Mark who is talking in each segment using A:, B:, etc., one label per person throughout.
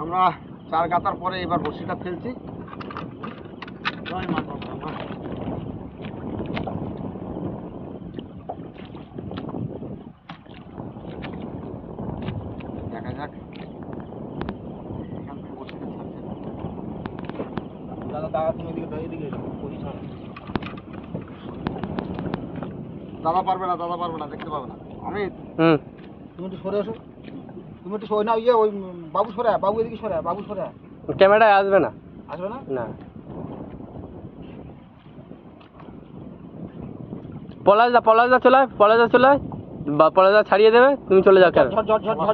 A: আমরা 4 গাতার পরে এবার বড়শিটা ফেলছি। দেখা যাক দাদা পারবে না, দেখতে পাবে না। আমি তুমি একটু সরে আসো, তুমি একটু সরে না, ইয়ে ওই বাবু সরে, বাবু এদিকে সরে, বাবু সরে।
B: ক্যামেরায় আসবে না,
A: আসবে না
B: না। পলাশদা চলে আয়, পলাশদা ছাড়িয়ে দেবে, তুমি চলে যাও।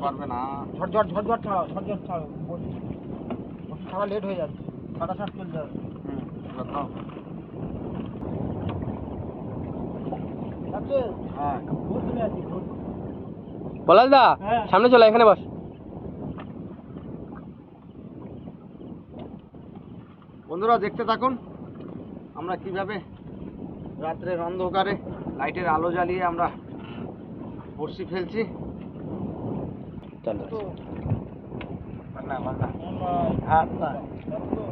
A: পারবে না, ঝট ছাড়ো, ছাড়া লেট হয়ে যাচ্ছে, ছাড়া চলে যাবে। হ্যাঁ
B: পলাশদা সামনে চলে, এখানে বস।
A: বন্ধুরা দেখতে থাকুন আমরা কিভাবে রাত্রের অন্ধকারে লাইটের আলো জ্বালিয়ে আমরা বড়শি ফেলছি।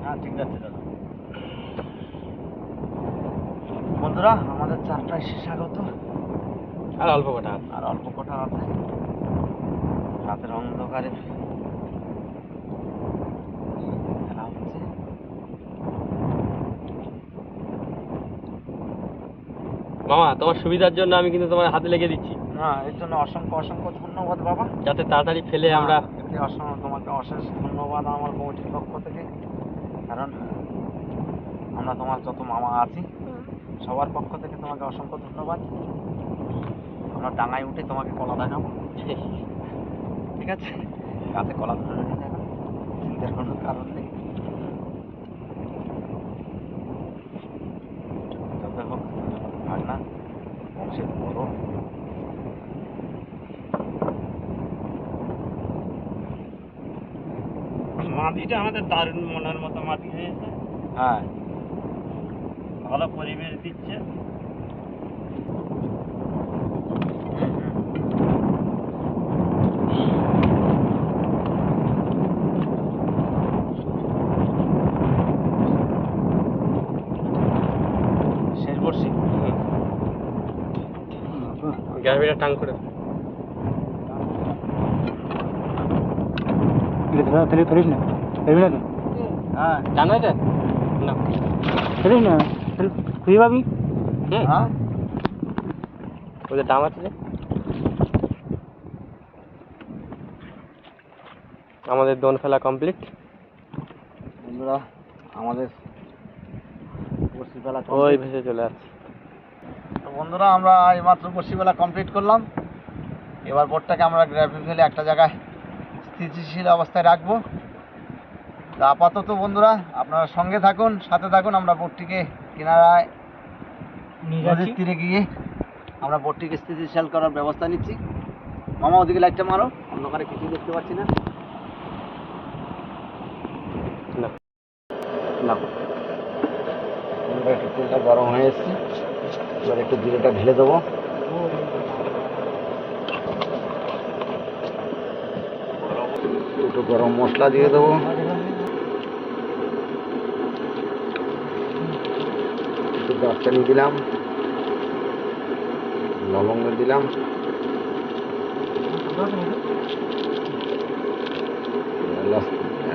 A: হ্যাঁ ঠিক আছে দাদা। বন্ধুরা আমাদের 4টায় শেষাগত,
B: আর অল্প কটা
A: আছে। রাতের অন্ধকারে খেলা হচ্ছে।
B: মামা, তোমার সুবিধার জন্য আমি কিন্তু তোমার হাতে লেগে দিচ্ছি।
A: না, এর জন্য অসংখ্য ধন্যবাদ বাবা,
B: যাতে তাড়াতাড়ি ফেলে আমরা।
A: তোমাকে অশেষ ধন্যবাদ আমার কমিটির পক্ষ থেকে, কারণ আমরা তোমার যত মামা আছি সবার পক্ষ থেকে তোমাকে অসংখ্য ধন্যবাদ। আমরা ডাঙায় উঠে তোমাকে কলা দেখাবো, ঠিক আছে? গাছে কলা ধরে নিয়ে যাবে, চিন্তার কোনো কারণ নেই। যত হোক ভাগ না বংশের বড়।
B: মাটিটা আমাদের দারুণ মনের মতো মাটি হয়েছে।
A: হ্যাঁ,
B: ভালো পরিবেশ দিচ্ছে।
A: শেষ বর্ষি
B: গ্যাসবিটা টাং করে ধরিস না,
A: হ্যাঁ
B: জানো এটা না,
A: ধরিস না, খুঁজে পাবি।
B: হ্যাঁ ওদের দাম আছে। আমাদের দোন ফেলা কমপ্লিট।
A: বন্ধুরা আমাদের বড়শি ফেলা
B: ওই ভেসে চলে আসছে।
A: তো বন্ধুরা আমরা এইমাত্র বড়শি ফেলা কমপ্লিট করলাম। এবার বোটটাকে আমরা গ্র্যাভে ফেলে একটা জায়গায় স্থিতিশীল অবস্থায় রাখবো। তো আপাতত বন্ধুরা আপনারা সঙ্গে থাকুন, সাথে থাকুন। আমরা বোটটিকে কিনারায় নদীর তীরে গিয়ে আমরা বোটটিকে স্থিতিশীল করার ব্যবস্থা নিচ্ছি। মামা ওদিকে লাইটটা মারো, অন্ধকারে কিছুই দেখতে পাচ্ছি না। একটু তেলটা গরম হয়ে এসছে, এবার একটু জিরেটা ঢেলে দেবো। একটু গরম মশলা দিয়ে দেবো, একটু দারচিনি দিলাম, লবঙ্গ দিলাম,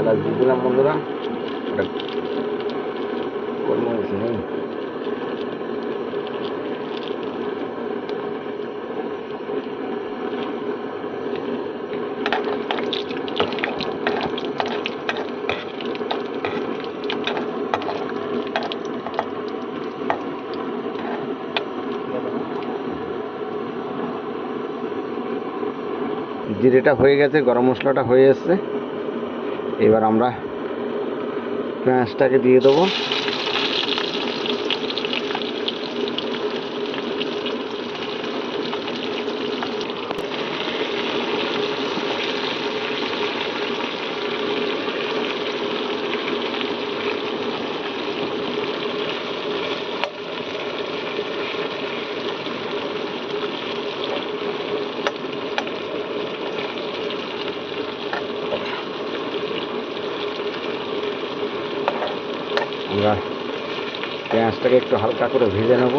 A: এলাচ দিয়ে দিলাম। বন্ধুরা এটা গোলমরিচ নেই, জিরেটা হয়ে গেছে, গরম মশলাটা হয়ে এসছে। এবার আমরা পেঁয়াজটাকে দিয়ে দেবো। আমরা পেঁয়াজটাকে একটু হালকা করে ভেজে নেব।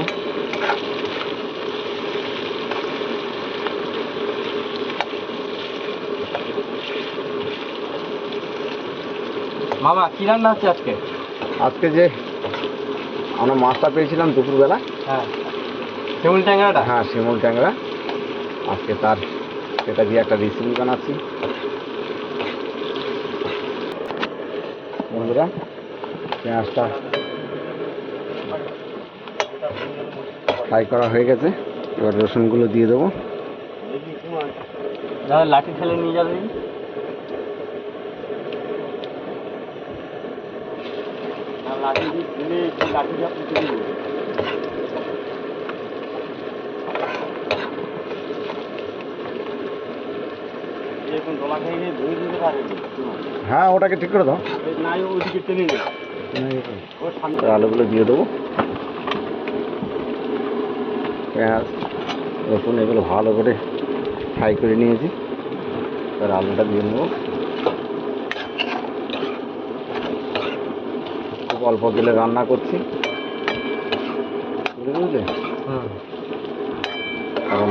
B: মামা কি রান্না হচ্ছে আজকে?
A: আজকে যে আমরা মাছটা পেয়েছিলাম দুপুরবেলা,
B: হ্যাঁ, শিমুল ট্যাংরাটা।
A: হ্যাঁ শিমুল ট্যাংরা, আজকে তার সেটা দিয়ে একটা রেসিপি বানাচ্ছি। বন্ধুরা পেঁয়াজটা ফ্রাই করা হয়ে গেছে, এবার রসুনগুলো দিয়ে দেবো।
B: দাদা লাঠি ঠেলে নিয়ে যাবে। লাঠি দিয়ে লাঠিটা পুঁতে দিবে। এখন দোলা খেয়ে গিয়ে ধুয়ে দিতে পারে।
A: হ্যাঁ ওটাকে ঠিক করে দাও।
B: নাই ওইদিকে টেনে নেই।
A: আলুগুলো দিয়ে দেবো, পেঁয়াজ রসুন এগুলো ভালো করে ফ্রাই করে নিয়েছি, এবার আলুটা দিয়ে নেবো। খুব অল্প তেলে রান্না করছি, বুঝলে, কারণ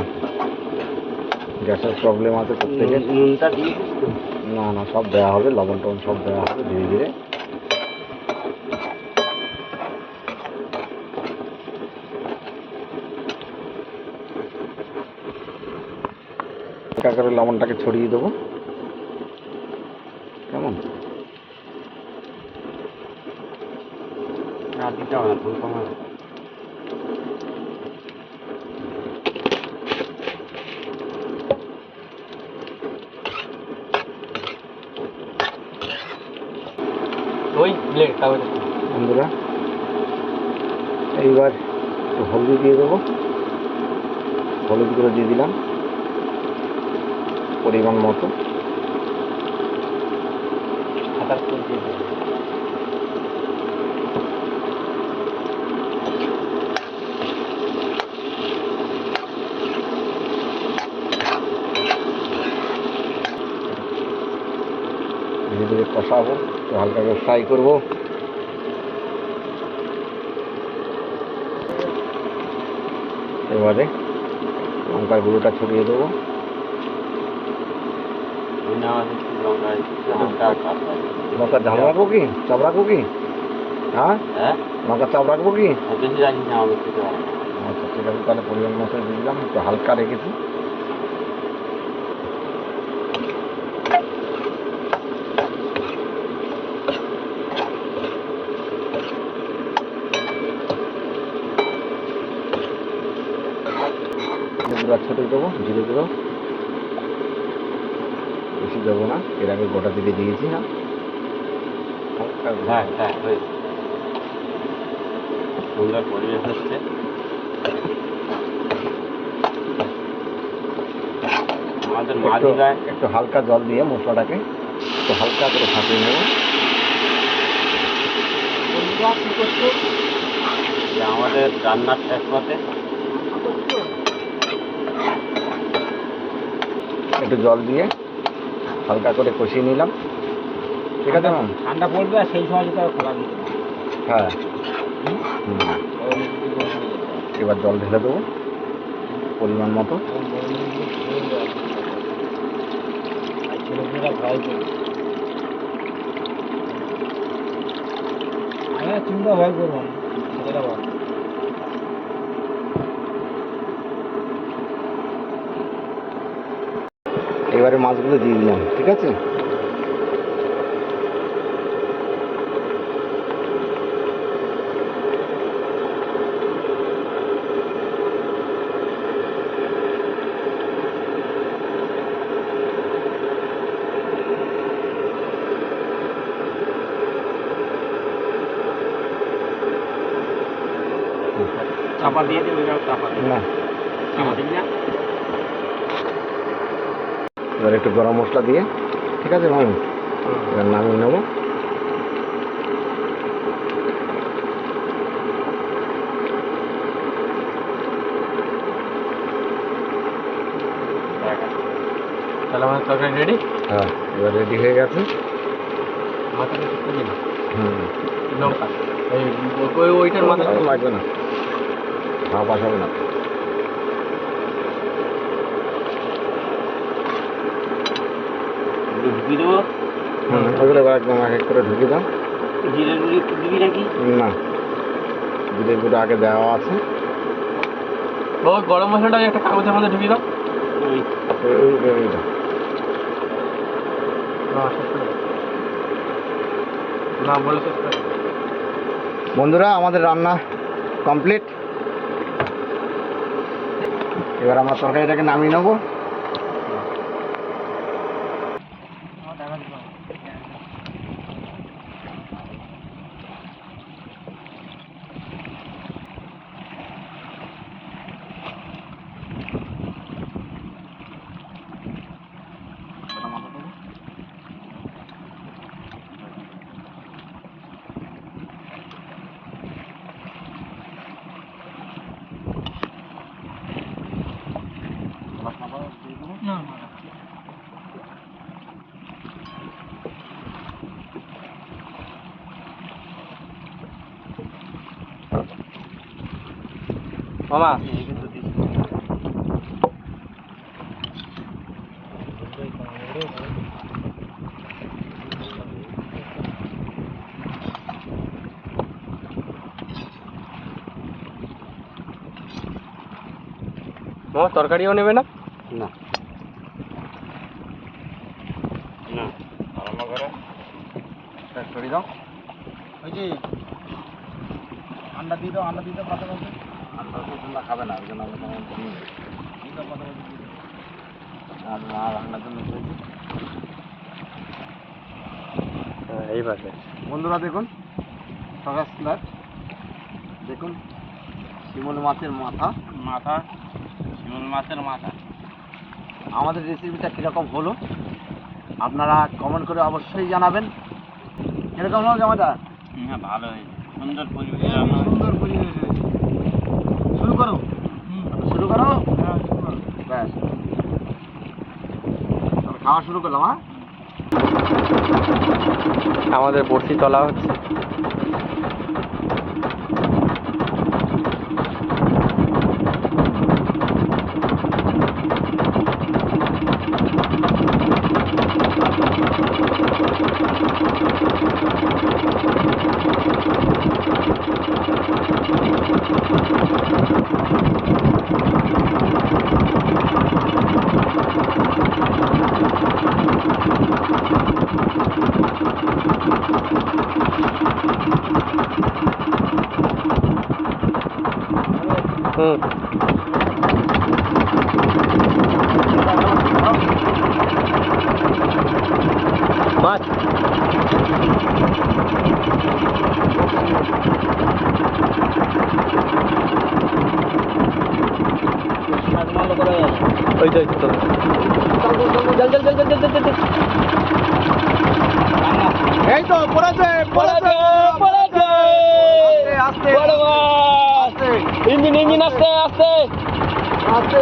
A: গ্যাসের প্রবলেম আছে প্রত্যেকের।
B: নুনটা দিয়েছিস তো?
A: না না, সব দেওয়া হবে, লবণ টবণ সব দেওয়া হবে ধীরে ধীরে। হালকা করে লবণটাকে ছড়িয়ে দেবো, কেমন?
B: না দিতে হবে না, ভুল কমা। ওই ব্লেড তাহলে
A: বন্ধুরা এইবার একটু হলদি দিয়ে দেবো, হলুদ গুঁড়ো দিয়ে দিলাম পরিমাণ মতো।
B: হাতার ফুল দিয়ে দেবো।
A: ধীরে ধীরে কষাবো, একটু হালকা করে ফ্রাই করবো। এবারে লঙ্কার গুঁড়োটা ছড়িয়ে দেবো। লঙ্কার ঝাল রাখবো কি, চাপ রাখবো কি? হ্যাঁ লঙ্কার চাপ রাখবো কি?
B: বেশি রাখি না, আমি খেতে পারবো।
A: আচ্ছা ঠিক আছে, তাহলে পরিমাণ মতো দিয়ে দিলাম, একটু হালকা রেখেছি। গুঁড়া ছড়িয়ে দেবো, জিরে গুঁড়ো বেশি দেবো না, এর আগে গোটা দিকে দিয়েছি না।
B: হ্যাঁ হ্যাঁ, সুন্দর পরিবেশ হচ্ছে। আমাদের
A: একটু হালকা জল দিয়ে মশলাটাকে একটু হালকা করে ফাটিয়ে নেব।
B: আমাদের রান্নার শেষ পথে
A: একটু জল দিয়ে হালকা করে কষিয়ে নিলাম, ঠিক আছে ম্যাম?
B: ঠান্ডা পড়বে আর সেই সময় যেটা খোলা দিতে হবে।
A: হ্যাঁ এবার জল ঢেলে দেবো পরিমাণ মতো।
B: চিন্তা ভয় করবো না।
A: এবারে মাছগুলো দিয়ে দিলাম, ঠিক আছে?
B: চাপা দিয়ে দিন, চাপা দিন
A: না,
B: চাপা দিন না।
A: এবার একটু গরম মশলা দিয়ে, ঠিক আছে ম্যাম? এবার নামিয়ে নেবো।
B: তাহলে আমাদের তরকারি রেডি।
A: হ্যাঁ এবার রেডি হয়ে গেছে।
B: মাথাটা একটু দিন
A: হুম
B: লঙ্কা। ওইটার মাথা
A: লাগবে না, পাশ হবে না।
C: ঢুকিয়ে দেবো।
A: ওগুলো একদম এক এক করে ঢুকিয়ে দাও।
C: জিরে গুঁড়ি দিবি নাকি?
A: না, জিরে গুঁড়ো আগে দেওয়া আছে।
B: ও গরম মশলাটা একটা কাগজের মধ্যে ঢুকিয়ে দাও।
A: ওইটা
B: না বলে শেষ করে।
A: বন্ধুরা আমাদের রান্না কমপ্লিট। এবার আমরা তরকারিটাকে নামিয়ে নেবো।
B: মামা মামা তরকারিও নেবে না?
C: না না, আরাম করে
A: সরিয়ে দাও। ওই যে আন্ডা দিয়ে দাও, আন্ডা দিয়ে দাও কথা বলতে। আন্ডা দিয়ে তোমরা খাবে না, ওই জন্য আমরা তোমার দিয়ে দাও কথা বলতে। আর মা রান্নার জন্য করেছি।
B: এই পাশে
A: বন্ধুরা দেখুন সকাল স্ল্যাট, দেখুন শিমুল মাছের মাথা।
C: মাথা, শিমুল মাছের মাথা।
A: আমাদের রেসিপিটা কীরকম হলো আপনারা কমেন্ট করে অবশ্যই জানাবেন। কীরকম হলো জামাইদা?
C: হ্যাঁ ভালো হয়েছে, সুন্দর পরিবেশে রান্না হয়েছে।
A: সুন্দর পরিবেশ হয়েছে। শুরু করো, শুরু করো। ব্যাস, তাহলে খাওয়া শুরু করলাম। হ্যাঁ,
B: আমাদের বড়শি তলা হচ্ছে। মাছ ওই তো চল চল চল চল চল চল।
A: এই তো পড়েছে পড়েছে
B: পড়েছে
A: আস্তে
B: বড় মাছ।
A: আস্তে
B: ইঞ্জিন ইঞ্জিন আস্তে আস্তে
A: আস্তে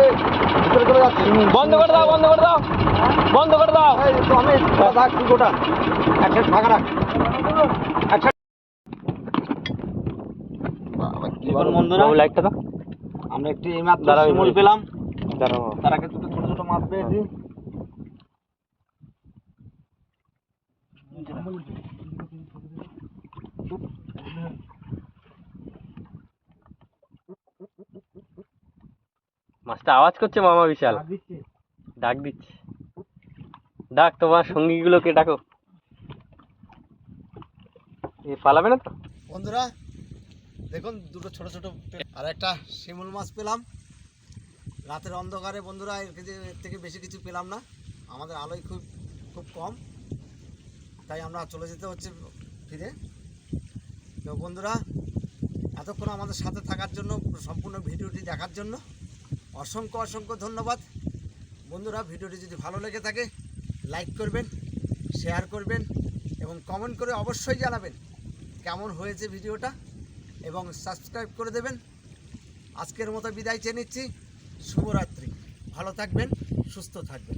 A: ভিতরে চলে যাচ্ছে।
B: বন্ধ করে দাও বন্ধ করে দাও বন্ধ করে দাও।
A: এই তো আমি রাখ তুই গোটা এক সাইড ফাঁকা রাখ, এক সাইড।
C: দেখুন বন্ধুরা,
B: লাইটটা দাও।
C: আমরা একটি এইমাত্র
B: দাঁড়াও,
C: শিমুল পেলাম,
B: দাঁড়াও।
A: তার আগে দুটো ছোট ছোট মাছ পেয়েছি।
B: মাছটা আওয়াজ করছে মামা বিশাল, ডাক দিচ্ছে। ডাক তোমার সঙ্গীগুলোকে ডাকো। এ পালাবে না তো?
A: বন্ধুরা দেখুন দুটো ছোট ছোট আর একটা শিমুল মাছ পেলাম রাতের অন্ধকারে। বন্ধুরা এর থেকে বেশি কিছু পেলাম না, আমাদের আলোয় খুব খুব কম, তাই আমরা চলে যেতে হচ্ছে ফিরে। তো বন্ধুরা এতক্ষণ আমাদের সাথে থাকার জন্য, সম্পূর্ণ ভিডিওটি দেখার জন্য অসংখ্য অসংখ্য ধন্যবাদ। বন্ধুরা ভিডিওটি যদি ভালো লেগে থাকে লাইক করবেন, শেয়ার করবেন এবং কমেন্ট করে অবশ্যই জানাবেন কেমন হয়েছে ভিডিওটা, এবং সাবস্ক্রাইব করে দেবেন। আজকের মতো বিদায় চেয়ে নিচ্ছি। শুভরাত্রি, ভালো থাকবেন, সুস্থ থাকবেন।